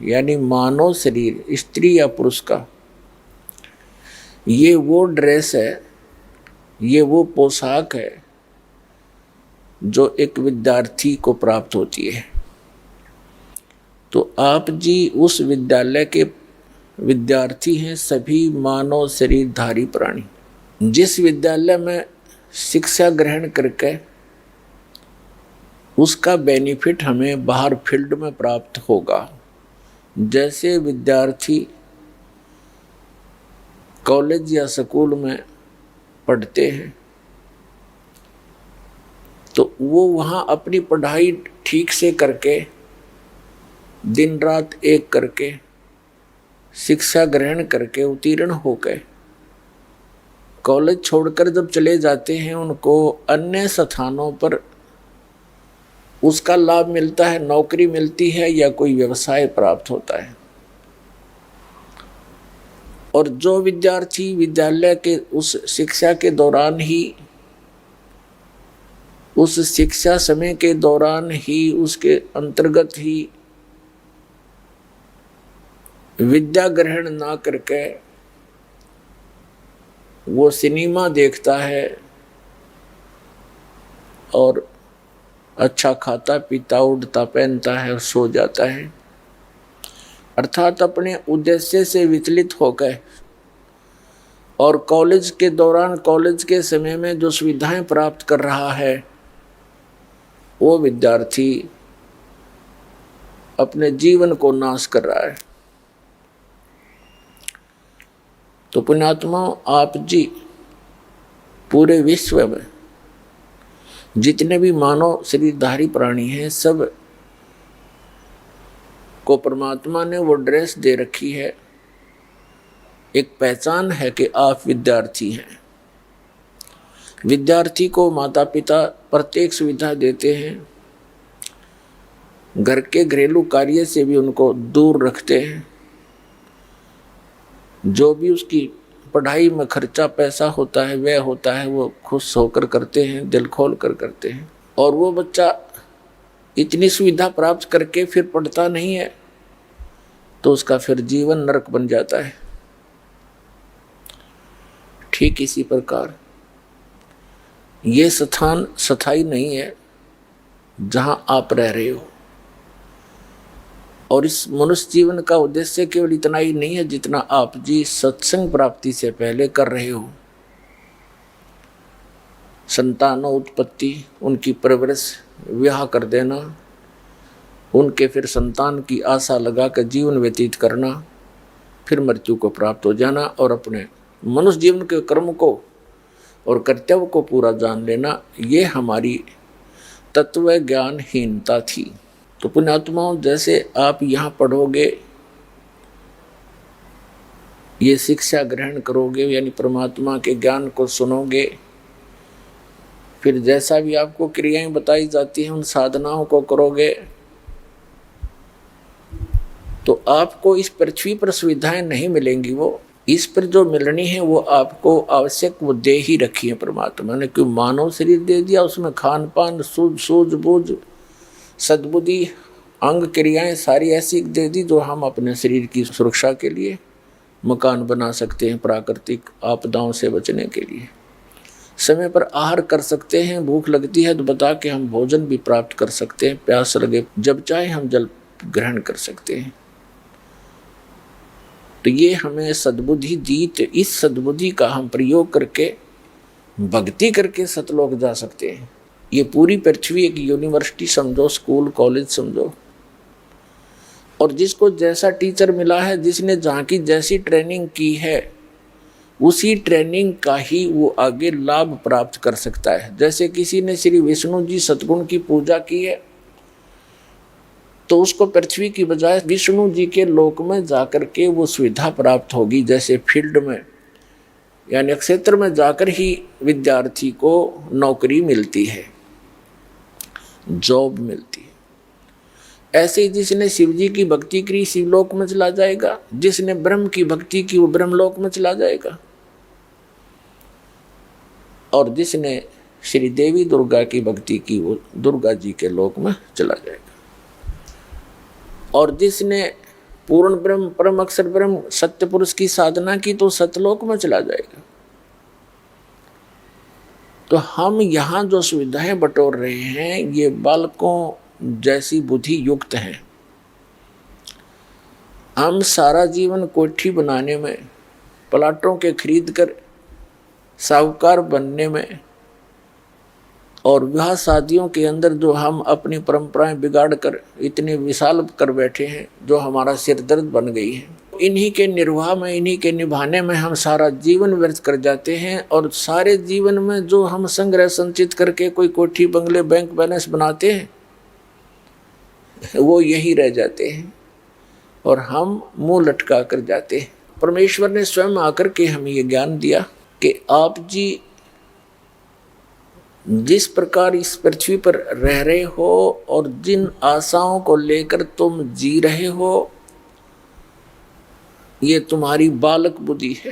यानी मानव शरीर स्त्री या पुरुष का, ये वो ड्रेस है, ये वो पोशाक है जो एक विद्यार्थी को प्राप्त होती है। तो आप जी उस विद्यालय के विद्यार्थी हैं, सभी मानव शरीरधारी प्राणी। जिस विद्यालय में शिक्षा ग्रहण करके उसका बेनिफिट हमें बाहर फील्ड में प्राप्त होगा। जैसे विद्यार्थी कॉलेज या स्कूल में पढ़ते हैं तो वो वहाँ अपनी पढ़ाई ठीक से करके दिन रात एक करके शिक्षा ग्रहण करके उत्तीर्ण होकर कॉलेज छोड़कर जब चले जाते हैं, उनको अन्य स्थानों पर उसका लाभ मिलता है, नौकरी मिलती है या कोई व्यवसाय प्राप्त होता है। और जो विद्यार्थी विद्यालय के उस शिक्षा के दौरान ही, उस शिक्षा समय के दौरान ही, उसके अंतर्गत ही विद्या ग्रहण ना करके वो सिनेमा देखता है और अच्छा खाता पीता उड़ता पहनता है और सो जाता है, अर्थात अपने उद्देश्य से विचलित होकर, और कॉलेज के दौरान कॉलेज के समय में जो सुविधाएं प्राप्त कर रहा है वो विद्यार्थी अपने जीवन को नाश कर रहा है। तो पुण्यात्मा, आप जी पूरे विश्व में जितने भी मानव शरीरधारी प्राणी हैं, सब को परमात्मा ने वो ड्रेस दे रखी है, एक पहचान है कि आप विद्यार्थी हैं। विद्यार्थी को माता पिता प्रत्येक सुविधा देते हैं, घर के घरेलू कार्य से भी उनको दूर रखते हैं, जो भी उसकी पढ़ाई में खर्चा पैसा होता है वह होता है वो खुश होकर करते हैं, दिल खोल कर करते हैं। और वो बच्चा इतनी सुविधा प्राप्त करके फिर पढ़ता नहीं है तो उसका फिर जीवन नरक बन जाता है। ठीक इसी प्रकार ये स्थान स्थायी नहीं है जहां आप रह रहे हो, और इस मनुष्य जीवन का उद्देश्य केवल इतना ही नहीं है जितना आप जी सत्संग प्राप्ति से पहले कर रहे हो। संतानों उत्पत्ति, उनकी परवरिश, विवाह कर देना, उनके फिर संतान की आशा लगाकर जीवन व्यतीत करना, फिर मृत्यु को प्राप्त हो जाना और अपने मनुष्य जीवन के कर्म को और कर्तव्य को पूरा जान लेना, ये हमारी तत्व ज्ञानहीनता थी। तो पुण्यात्माओं, जैसे आप यहाँ पढ़ोगे, ये शिक्षा ग्रहण करोगे, यानी परमात्मा के ज्ञान को सुनोगे, फिर जैसा भी आपको क्रियाएं बताई जाती हैं उन साधनाओं को करोगे, तो आपको इस पृथ्वी पर सुविधाएं नहीं मिलेंगी। वो इस पर जो मिलनी है वो आपको आवश्यक वो दे ही रखी है परमात्मा ने। क्यों मानव शरीर दे दिया, उसमें खान पान, सूझबूझ, सद्बुद्धि, अंग क्रियाएं सारी ऐसी दे दी जो हम अपने शरीर की सुरक्षा के लिए मकान बना सकते हैं, प्राकृतिक आपदाओं से बचने के लिए समय पर आहार कर सकते हैं, भूख लगती है तो बता के हम भोजन भी प्राप्त कर सकते हैं, प्यास लगे जब चाहे हम जल ग्रहण कर सकते हैं। तो ये हमें सद्बुद्धि दी, तो इस सद्बुद्धि का हम प्रयोग करके भक्ति करके सतलोक जा सकते हैं। ये पूरी पृथ्वी एक यूनिवर्सिटी समझो, स्कूल कॉलेज समझो, और जिसको जैसा टीचर मिला है, जिसने जहाँ की जैसी ट्रेनिंग की है, उसी ट्रेनिंग का ही वो आगे लाभ प्राप्त कर सकता है। जैसे किसी ने श्री विष्णु जी सतगुण की पूजा की है तो उसको पृथ्वी की बजाय विष्णु जी के लोक में जाकर के वो सुविधा प्राप्त होगी। जैसे फील्ड में यानी क्षेत्र में जाकर ही विद्यार्थी को नौकरी मिलती है, जॉब मिलती है, ऐसे ही जिसने शिव जी की भक्ति की शिवलोक में चला जाएगा, जिसने ब्रह्म की भक्ति की वो ब्रह्मलोक में चला जाएगा, और जिसने श्री देवी दुर्गा की भक्ति की वो दुर्गा जी के लोक में चला जाएगा, और जिसने पूर्ण ब्रह्म, परम अक्षर ब्रह्म, सत्य पुरुष की साधना की तो सतलोक में चला जाएगा। तो हम यहाँ जो सुविधाएं बटोर रहे हैं ये बालकों जैसी बुद्धि युक्त हैं। हम सारा जीवन कोठी बनाने में, प्लाटों के खरीद कर साहूकार बनने में और विवाह शादियों के अंदर जो हम अपनी परंपराएं बिगाड़ कर इतने विशाल कर बैठे हैं, जो हमारा सिर दर्द बन गई है, इन्हीं के निर्वाह में, इन्हीं के निभाने में हम सारा जीवन व्यर्थ कर जाते हैं। और सारे जीवन में जो हम संग्रह संचित करके कोई कोठी बंगले बैंक बैलेंस बनाते हैं वो यही रह जाते हैं और हम मुंह लटका कर जाते हैं। परमेश्वर ने स्वयं आकर के हमें ये ज्ञान दिया कि आप जी जिस प्रकार इस पृथ्वी पर रह रहे हो और जिन आशाओं को लेकर तुम जी रहे हो, ये तुम्हारी बालक बुद्धि है।